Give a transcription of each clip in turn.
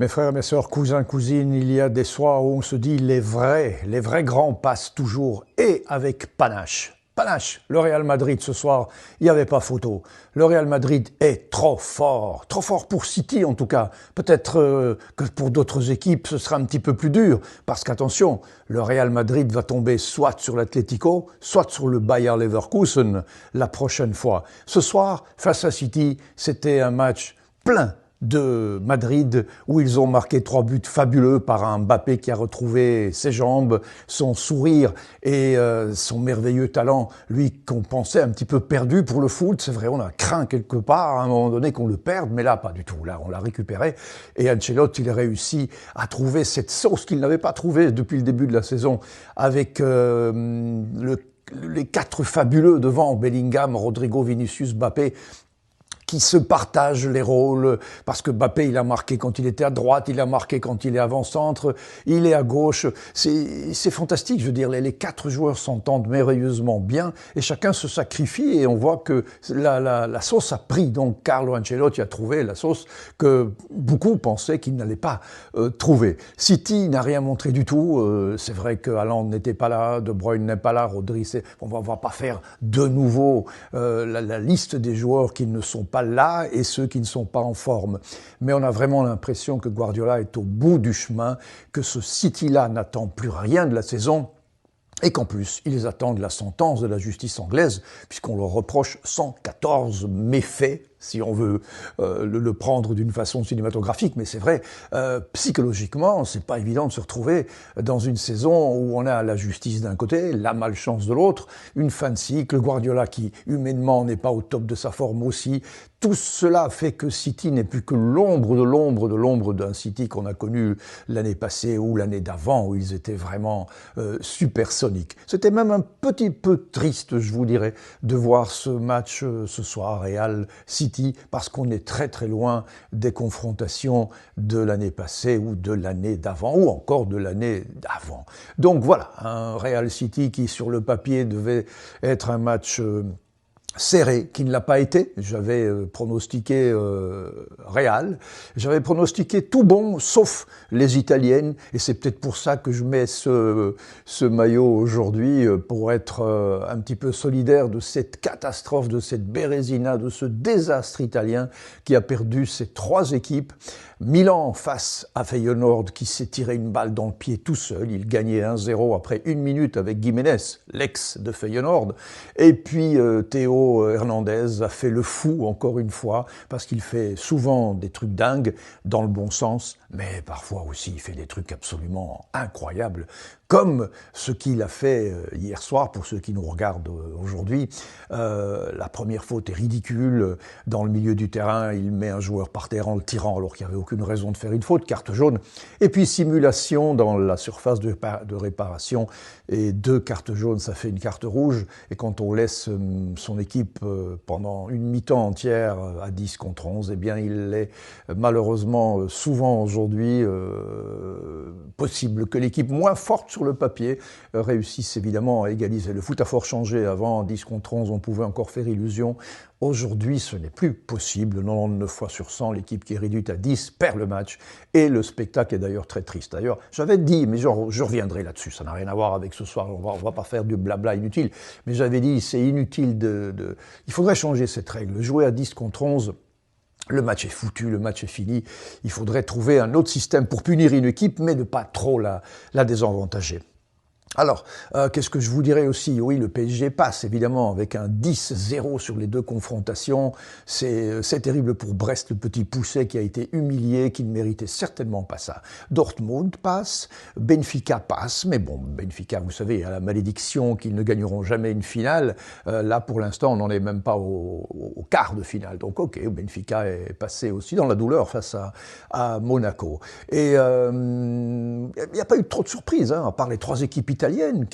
Mes frères, mes sœurs, cousins, cousines, il y a des soirs où on se dit les vrais grands passent toujours et avec panache. Panache, le Real Madrid ce soir, il n'y avait pas photo. Le Real Madrid est trop fort pour City en tout cas. Peut-être que pour d'autres équipes ce sera un petit peu plus dur, parce qu'attention, le Real Madrid va tomber soit sur l'Atlético, soit sur le Bayer Leverkusen la prochaine fois. Ce soir, face à City, c'était un match plein de Madrid, où ils ont marqué 3 buts fabuleux par un Mbappé qui a retrouvé ses jambes, son sourire et son merveilleux talent, lui qu'on pensait un petit peu perdu pour le foot. C'est vrai, on a craint quelque part à un moment donné qu'on le perde, mais là, pas du tout. Là, on l'a récupéré et Ancelotti, il a réussi à trouver cette sauce qu'il n'avait pas trouvée depuis le début de la saison avec les 4 fabuleux devant, Bellingham, Rodrigo, Vinicius, Mbappé, qui se partagent les rôles, parce que Mbappé, il a marqué quand il était à droite, il a marqué quand il est avant-centre, il est à gauche. C'est fantastique, je veux dire, les 4 joueurs s'entendent merveilleusement bien, et chacun se sacrifie, et on voit que la sauce a pris. Donc Carlo Ancelotti a trouvé la sauce que beaucoup pensaient qu'il n'allait pas trouver. City n'a rien montré du tout. C'est vrai que Haaland n'était pas là, De Bruyne n'est pas là, Rodri, on va pas faire de nouveau la liste des joueurs qui ne sont pas là et ceux qui ne sont pas en forme. Mais on a vraiment l'impression que Guardiola est au bout du chemin, que ce City-là n'attend plus rien de la saison et qu'en plus, ils attendent la sentence de la justice anglaise, puisqu'on leur reproche 114 méfaits, si on veut le prendre d'une façon cinématographique, mais c'est vrai, psychologiquement, c'est pas évident de se retrouver dans une saison où on a la justice d'un côté, la malchance de l'autre, une fin de cycle, Guardiola qui humainement n'est pas au top de sa forme aussi. Tout cela fait que City n'est plus que l'ombre d'un City qu'on a connu l'année passée ou l'année d'avant, où ils étaient vraiment supersoniques. C'était même un petit peu triste, je vous dirais, de voir ce match ce soir, Real City, parce qu'on est très très loin des confrontations de l'année passée ou de l'année d'avant, ou encore de l'année d'avant. Donc voilà, un Real City qui sur le papier devait être un match serré, qui ne l'a pas été. J'avais pronostiqué Real, j'avais pronostiqué tout bon, sauf les Italiennes, et c'est peut-être pour ça que je mets ce maillot aujourd'hui, pour être un petit peu solidaire de cette catastrophe, de cette Bérésina, de ce désastre italien qui a perdu ses 3 équipes. Milan face à Feyenoord qui s'est tiré une balle dans le pied tout seul. Il gagnait 1-0 après 1 minute avec Giménez, l'ex de Feyenoord. Et puis Théo Hernandez a fait le fou encore une fois, parce qu'il fait souvent des trucs dingues dans le bon sens, mais parfois aussi il fait des trucs absolument incroyables, comme ce qu'il a fait hier soir, pour ceux qui nous regardent aujourd'hui. La première faute est ridicule. Dans le milieu du terrain, il met un joueur par terre en le tirant alors qu'il n'y avait aucune raison de faire une faute, carte jaune. Et puis simulation dans la surface de réparation, et 2 cartes jaunes, ça fait une carte rouge. Et quand on laisse son équipe pendant une mi-temps entière à 10 contre 11, eh bien il est malheureusement souvent aujourd'hui possible que l'équipe moins forte sur le papier réussisse évidemment à égaliser. Le foot a fort changé. Avant, 10 contre 11, on pouvait encore faire illusion. Aujourd'hui, ce n'est plus possible. 99 fois sur 100, l'équipe qui est réduite à 10 perd le match. Et le spectacle est d'ailleurs très triste. D'ailleurs, j'avais dit, mais je reviendrai là-dessus, ça n'a rien à voir avec ce soir, on va pas faire du blabla inutile. Mais j'avais dit, c'est inutile il faudrait changer cette règle. Jouer à 10 contre 11, le match est foutu, le match est fini. Il faudrait trouver un autre système pour punir une équipe, mais ne pas trop la désavantager. Alors, qu'est-ce que je vous dirais aussi? Oui, le PSG passe, évidemment, avec un 10-0 sur les 2 confrontations. C'est terrible pour Brest, le petit poucet qui a été humilié, qui ne méritait certainement pas ça. Dortmund passe, Benfica passe, mais bon, Benfica, vous savez, a la malédiction qu'ils ne gagneront jamais une finale. Là, pour l'instant, on n'en est même pas au quart de finale. Donc, ok, Benfica est passé aussi dans la douleur face à Monaco. Et il n'y a pas eu trop de surprises, hein, à part les 3 équipes italienne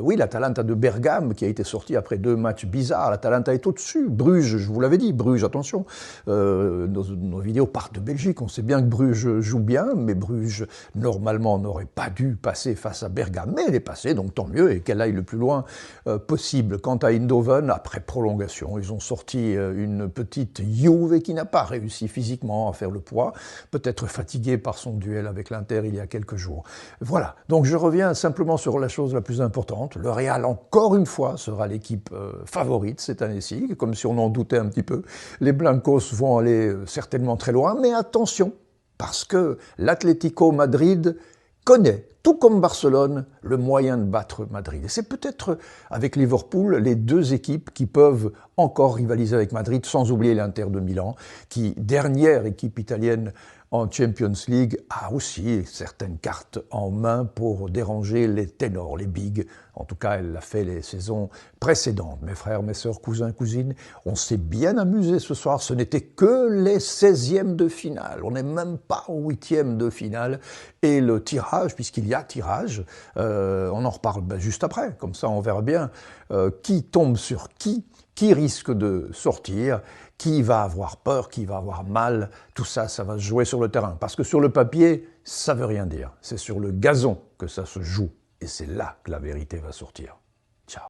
oui, l'Atalanta de Bergame qui a été sortie après 2 matchs bizarres. L'Atalanta est au-dessus. Bruges, je vous l'avais dit, Bruges, attention. Nos vidéos partent de Belgique. On sait bien que Bruges joue bien, mais Bruges, normalement, n'aurait pas dû passer face à Bergame. Mais elle est passée, donc tant mieux, et qu'elle aille le plus loin possible. Quant à Eindhoven, après prolongation, ils ont sorti une petite Juve qui n'a pas réussi physiquement à faire le poids, peut-être fatigué par son duel avec l'Inter il y a quelques jours. Voilà, donc je reviens simplement sur la chose la plus importante. Le Real, encore une fois, sera l'équipe favorite cette année-ci, comme si on en doutait un petit peu. Les Blancos vont aller certainement très loin, mais attention, parce que l'Atlético Madrid connaît, tout comme Barcelone, le moyen de battre Madrid. Et c'est peut-être avec Liverpool les 2 équipes qui peuvent encore rivaliser avec Madrid, sans oublier l'Inter de Milan, qui, dernière équipe italienne en Champions League, a aussi certaines cartes en main pour déranger les ténors, les bigs. En tout cas, elle l'a fait les saisons précédentes. Mes frères, mes sœurs, cousins, cousines, on s'est bien amusé ce soir. Ce n'était que les 16e de finale. On n'est même pas au 8e de finale. Et le tirage, puisqu'il y a tirage, on en reparle juste après. Comme ça, on verra bien qui tombe sur qui risque de sortir, qui va avoir peur, qui va avoir mal. Tout ça, ça va se jouer sur le terrain. Parce que sur le papier, ça veut rien dire. C'est sur le gazon que ça se joue. Et c'est là que la vérité va sortir. Ciao.